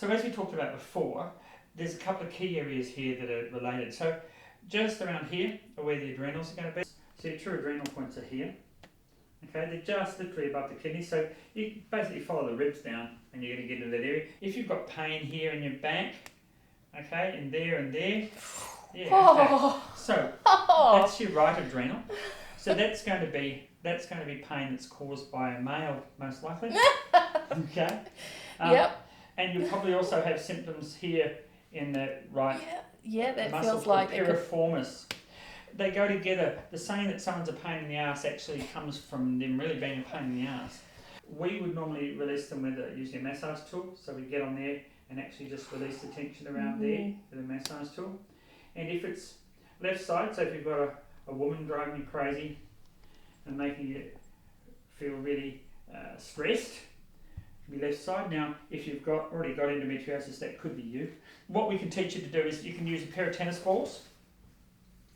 So as we talked about before, there's a couple of key areas here that are related. So just around here are where the adrenals are going to be. So your true adrenal points are here. Okay, they're just literally above the kidney. So you basically follow the ribs down and you're going to get into that area. If you've got pain here in your back, okay, and there, yeah. Okay. So that's your right adrenal. So that's going to be pain that's caused by a male, most likely. Okay. Yep. And you'll probably also have symptoms here in the right that muscle feels like piriformis. They go together. The saying that someone's a pain in the ass actually comes from them really being a pain in the ass. We would normally release them with usually a massage tool. So we get on there and actually just release the tension around there with a massage tool. And if it's left side, so if you've got a woman driving you crazy and making you feel really stressed, be left side. Now, if you've already got endometriosis, that could be you. What we can teach you to do is you can use a pair of tennis balls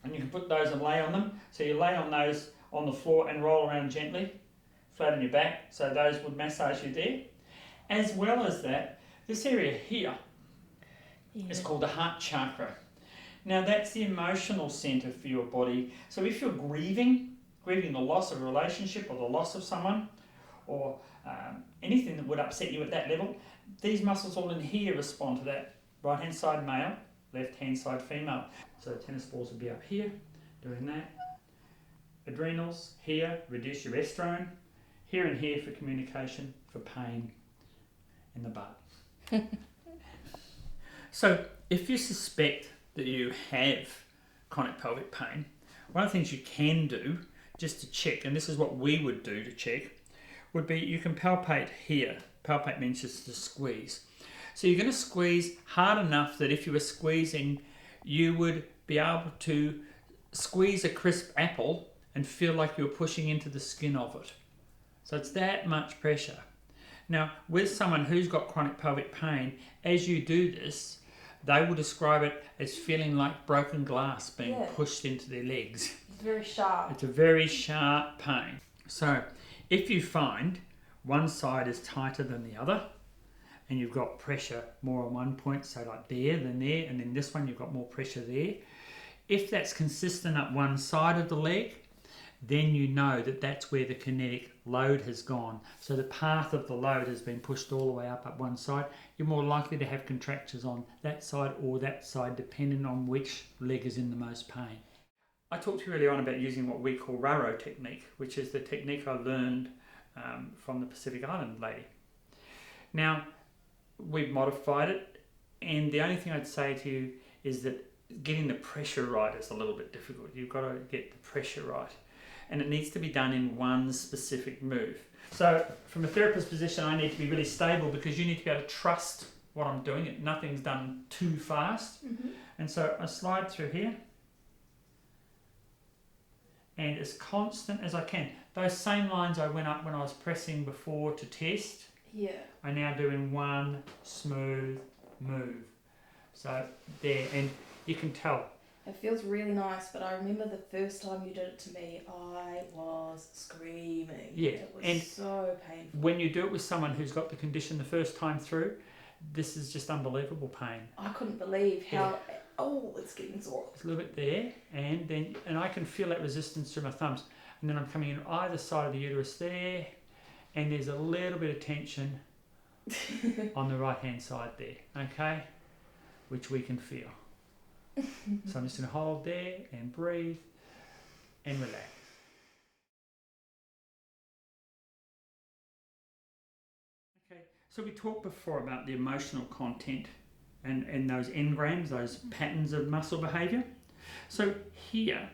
and you can put those and lay on them. So you lay on those on the floor and roll around gently, flat on your back. So those would massage you there. As well as that, this area here is called the heart chakra. Now that's the emotional centre for your body. So if you're grieving the loss of a relationship or the loss of someone, or anything that would upset you at that level, these muscles all in here respond to that. Right hand side male, left hand side female. So tennis balls would be up here, doing that. Adrenals here, reduce your estrogen. Here and here for communication, for pain in the butt. So if you suspect that you have chronic pelvic pain, one of the things you can do just to check, and this is what we would do to check, would be you can palpate here. Palpate means just to squeeze. So you're going to squeeze hard enough that if you were squeezing, you would be able to squeeze a crisp apple and feel like you're pushing into the skin of it. So it's that much pressure. Now, with someone who's got chronic pelvic pain, as you do this, they will describe it as feeling like broken glass being pushed into their legs. It's very sharp. It's a very sharp pain. So if you find one side is tighter than the other, and you've got pressure more on one point, so like there than there, and then this one you've got more pressure there, if that's consistent up one side of the leg, then you know that that's where the kinetic load has gone. So the path of the load has been pushed all the way up one side. You're more likely to have contractures on that side or that side, depending on which leg is in the most pain. I talked to you earlier on about using what we call Raro technique, which is the technique I learned from the Pacific Island lady. Now, we've modified it, and the only thing I'd say to you is that getting the pressure right is a little bit difficult. You've got to get the pressure right, and it needs to be done in one specific move. So from a therapist's position, I need to be really stable because you need to be able to trust what I'm doing. Nothing's done too fast. And so I slide through here, and as constant as I can. Those same lines I went up when I was pressing before to test, I now do in one smooth move. So there, and you can tell. It feels really nice, but I remember the first time you did it to me, I was screaming. Yeah, It was and so painful. When you do it with someone who's got the condition the first time through, this is just unbelievable pain. I couldn't believe how, it's getting sore. It's a little bit there, and I can feel that resistance through my thumbs. And then I'm coming in either side of the uterus there, and there's a little bit of tension on the right hand side there, okay, which we can feel. So I'm just going to hold there and breathe and relax. Okay, so we talked before about the emotional content and those engrams, those patterns of muscle behaviour. So here,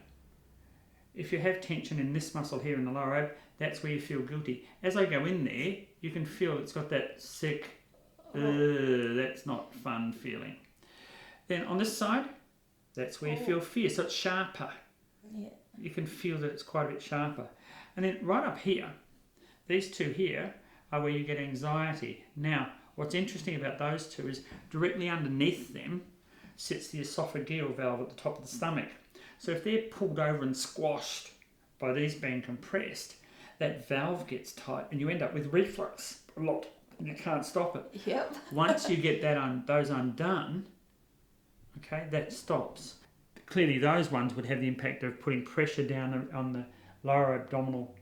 if you have tension in this muscle here in the lower ab, that's where you feel guilty. As I go in there, you can feel it's got that sick, that's not fun feeling. Then on this side, that's where you feel fear, so it's sharper. Yeah. You can feel that it's quite a bit sharper. And then right up here, these two here are where you get anxiety. Now, what's interesting about those two is directly underneath them sits the esophageal valve at the top of the stomach. So if they're pulled over and squashed by these being compressed, that valve gets tight and you end up with reflux a lot. and you can't stop it. Yep. Once you get those undone, okay, that stops. Clearly those ones would have the impact of putting pressure down on the lower abdominal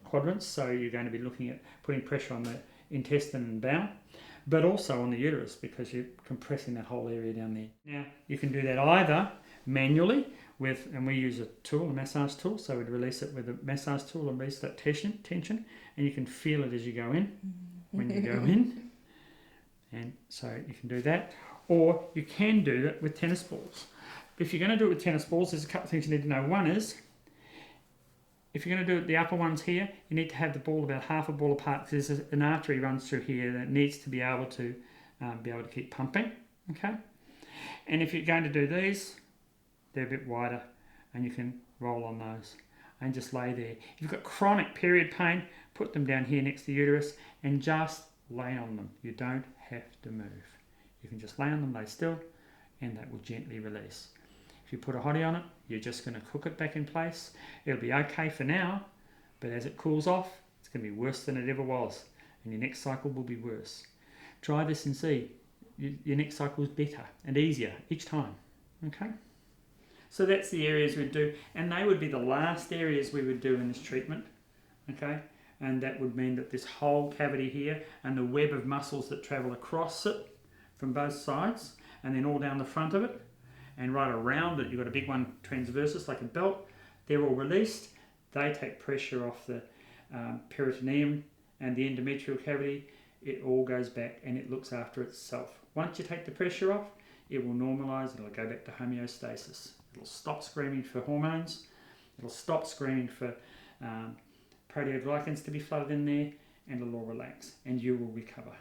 quadrants, so you're going to be looking at putting pressure on the intestine and bowel, but also on the uterus because you're compressing that whole area down there. Now you can do that either manually and we use a tool, a massage tool, so we'd release it with a massage tool and release that tension, and you can feel it as you go in, when you go in, and so you can do that, or you can do that with tennis balls. If you're going to do it with tennis balls, there's a couple of things you need to know. One is, if you're going to do it, the upper ones here, you need to have the ball about half a ball apart because there's an artery runs through here that needs to be able to keep pumping. Okay, and if you're going to do these, they're a bit wider, and you can roll on those and just lay there. If you've got chronic period pain, put them down here next to the uterus and just lay on them. You don't have to move. You can just lay on them, lay still, and that will gently release. If you put a hottie on it, you're just going to cook it back in place. It'll be okay for now, but as it cools off, it's going to be worse than it ever was, and your next cycle will be worse. Try this and see. Your next cycle is better and easier each time. Okay? So that's the areas we'd do, and they would be the last areas we would do in this treatment. Okay? And that would mean that this whole cavity here and the web of muscles that travel across it from both sides, and then all down the front of it, and right around it, you've got a big one transversus like a belt. They're all released. They take pressure off the peritoneum and the endometrial cavity. It all goes back and it looks after itself. Once you take the pressure off, it will normalise. It'll go back to homeostasis. It'll stop screaming for hormones. It'll stop screaming for proteoglycans to be flooded in there, and it'll all relax, and you will recover.